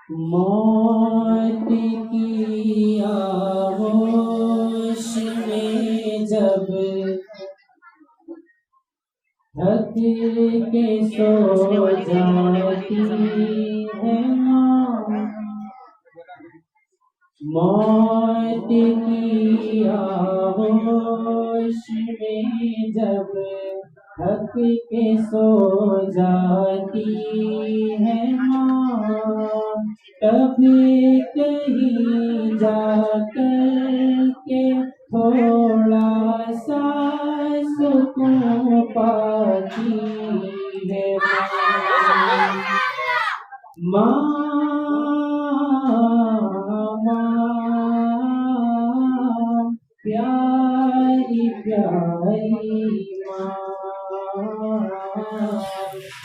मौत की आगोश में जब थक के सो जाती है मौत की आगोश में जब थक के सो जाती है कभी कहीं जाकर के थोड़ा सा सुकून पाती है माँ प्यारी प्यारी माँ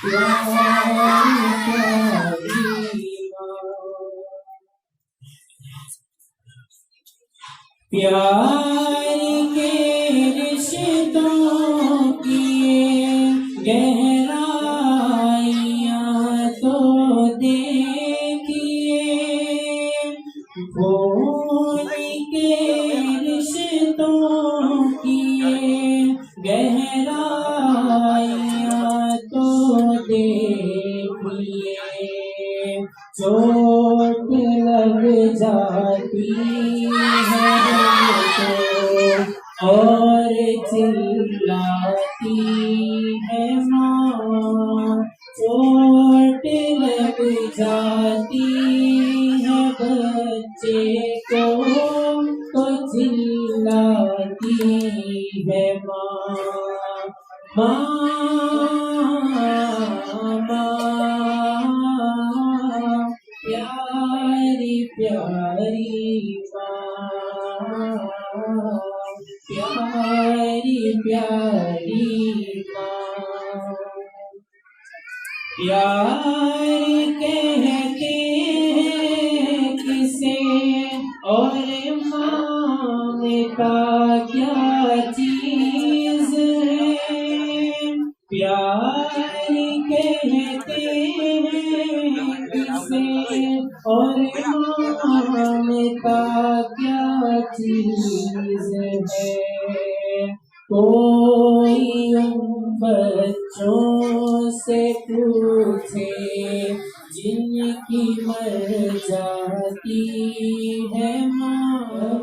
प्यारी प्यारी प्यार के रिश्तों की गहराइयाँ तो देखिए खून के रिश्तों की गहराइयाँ तो देखिए चोट लग जाती है और चिल्लाती है माँ चोट लग जाती है बच्चे को तो चिल्लाती है माँ प्यारी प्यारी माँ प्यारी प्यारी माँ प्यार कहते हैं किसे और मांगता क्या चीज है प्यार कहते हैं किसे और मांगता क्या चीज है कोई उन बच्चों से पूछे जिनकी मर जाती है माँ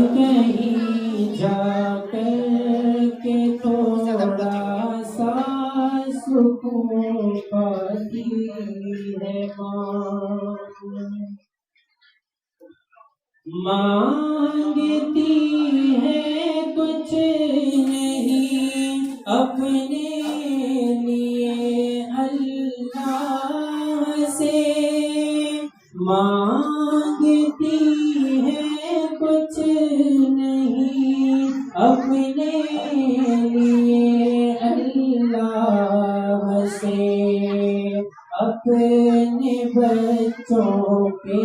कहीं जाकर के थोड़ा सा सुकून पाती है मांगती है कुछ नहीं अपने लिए अल्लाह से मांगती है कुछ नहीं अपने लिए अल्लाह से अपने बच्चों के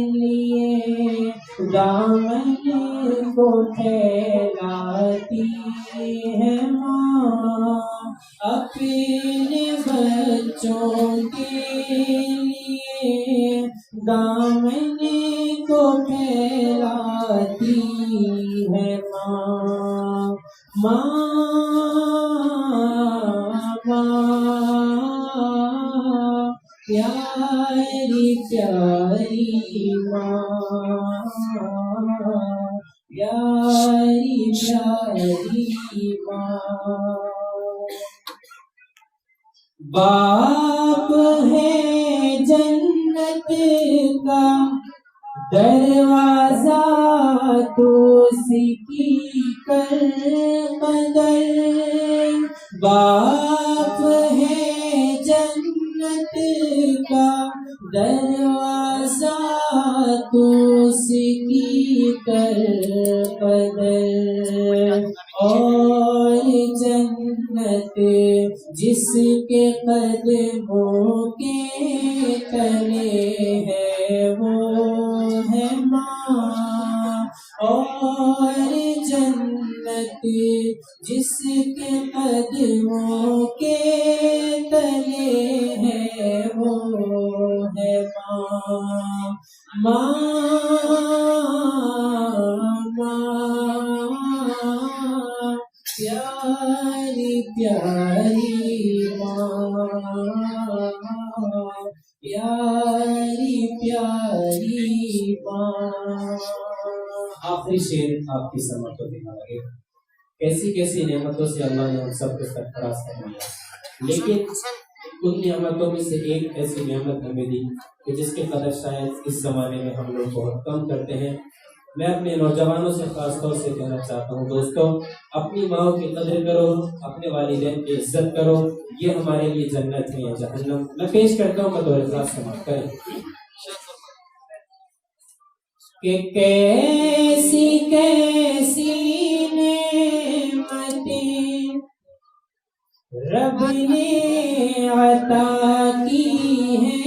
लिए दामन को फैलाती है माँ अपने बच्चों के लिए दामन को फैलाती है माँ प्यारी प्यारी माँ प्यारी प्यारी माँ बाप है जन्नत का दरवाजा तो सीखी कर कदर बाप है जन्नत का दरवाजा तो सीखी कर कदर और जन्नत जिसके कदमों के तले है वो है माँ और जन्नत जिसके कदमों के तले है वो है माँ माँ माँ प्यारी प्यारी माँ, प्यारी प्यारी माँ। आखिरी शेर आपकी समझ को दिखा लगे, कैसी कैसी नेमतों से अल्लाह ने हम सबको सरफराज करवाया, लेकिन उन नेमतों में से एक ऐसी नेमत हमें दी कि जिसके कदर शायद इस जमाने में हम लोग बहुत कम करते हैं। मैं अपने नौजवानों से खास तौर से कहना चाहता हूँ, दोस्तों अपनी माँ की कदर करो, अपने वालिदैन की इज्जत करो, ये हमारे लिए जन्नत है या जहन्नम। मैं पेश करता हूँ बतौर खास समाप्त करें कि कैसी कैसी नेमतें रब ने अता की है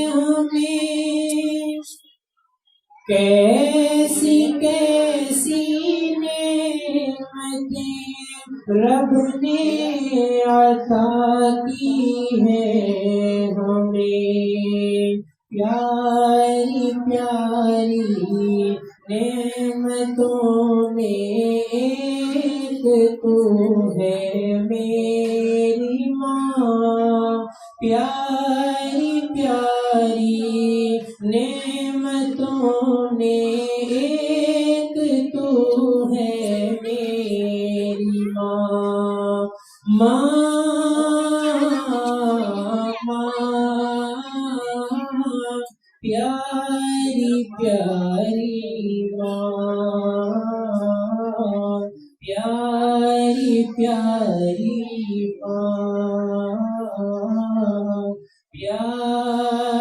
हमें, कैसी कैसी नेमतें रब ने अता की है हमें। प्यारी प्यारी नेमतों में एक तू है मेरी माँ, प्यारी प्यारी नेमतों में एक तू है मेरी माँ। माँ माँ प्यारी प्यारी माँ, प्यारी प्यारी माँ, प्यारी